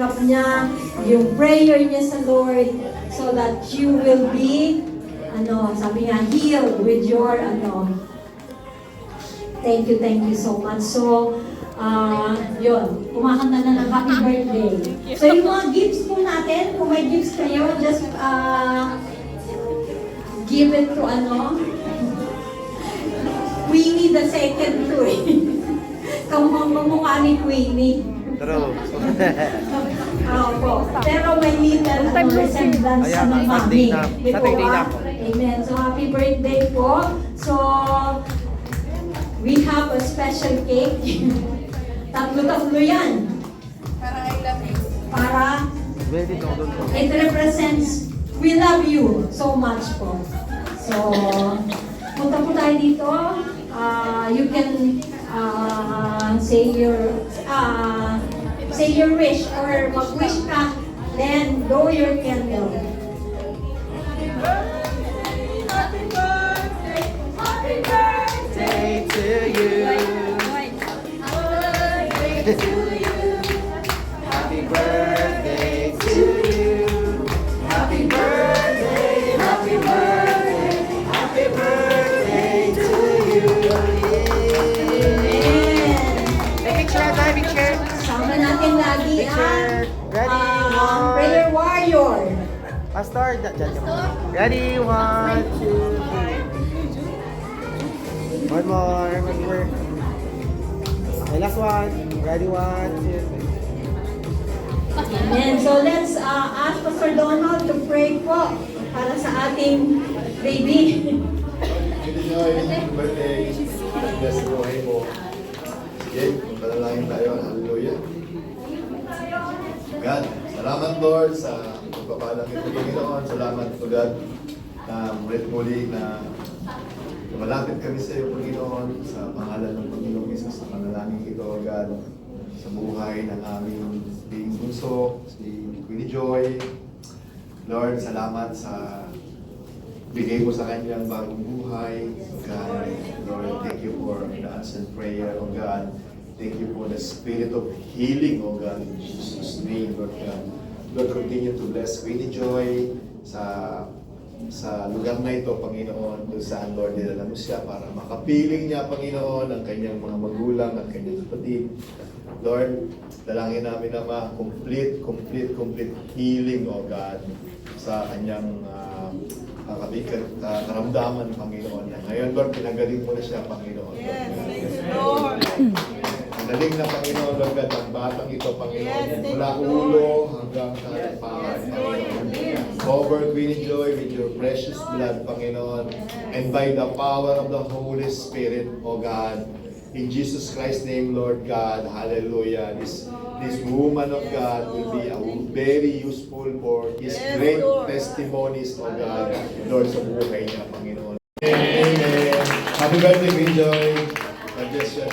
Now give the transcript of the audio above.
niya, yung prayer niya sa Lord, so that you will be, sabi nga, healed with your, thank you so much. So, yun, kumakanta na ng happy birthday. So, yung mga gifts po natin, kung may gifts kayo, just, give it to, Queenie the second to eh. Kamukha ni Queenie. True. Opo. Pero may little resemblance sa ng mami. Saturday na po. Amen. So, happy birthday po. So, we have a special cake. Tatlo-tatlo yan. Para I love you. Para it represents we love you so much po. So, punta po tayo dito. You can say your wish or mag-wish ka, then blow your candle. Happy birthday to you. Happy birthday to you. Happy birthday, happy birthday, happy birthday to you. Picture, picture. Sama natin lagi Picture. Ready, one. prayer warrior. Pastor, dyan. Ready, 1, 2, 3. One more. Okay, last one. Ready, 1, 2, 3. Amen. So let's ask Pastor Donald to pray po para sa ating baby. Enjoy, happy birthday. Bless the buhay mo. Sige, magdalangin tayo. Hallelujah. God, salamat Lord sa pagpapalang ito, Panginoon. Salamat po God na muli na lumalapit kami sa iyo, Panginoon, sa pangalan ng Panginoong Isus, sa panalangin ito, God, sa buhay ng aming being bunso, si Queenie Joy. Lord, salamat sa bigay mo sa kanyang bagong buhay. God, Lord, thank you for the answered prayer, oh God. Thank you for the spirit of healing, oh God, in Jesus' name, Lord God. Lord, continue to bless Queenie Joy sa lugar na ito, Panginoon, kung saan, Lord, dinala mo siya para makapiling niya, Panginoon, ang kanyang mga magulang, ang kanyang kapatid. Lord, dalangin namin na complete healing, oh God, sa kanyang karamdaman, Panginoon. Ngayon, Lord, pinagaling mo na siya, Panginoon. Yes, Lord. Magaling na, Panginoon, Lord God, ang batang ito, Panginoon. Mula ulo hanggang paan, Panginoon. Cover Queenie Joy with your precious blood, Panginoon. And by the power of the Holy Spirit, O God, in Jesus Christ's name, Lord God, hallelujah. This woman of God will be very useful for His great testimonies, O God, Lord, sa buhay niya, Panginoon. Amen. Happy birthday, Queenie Joy. God bless you.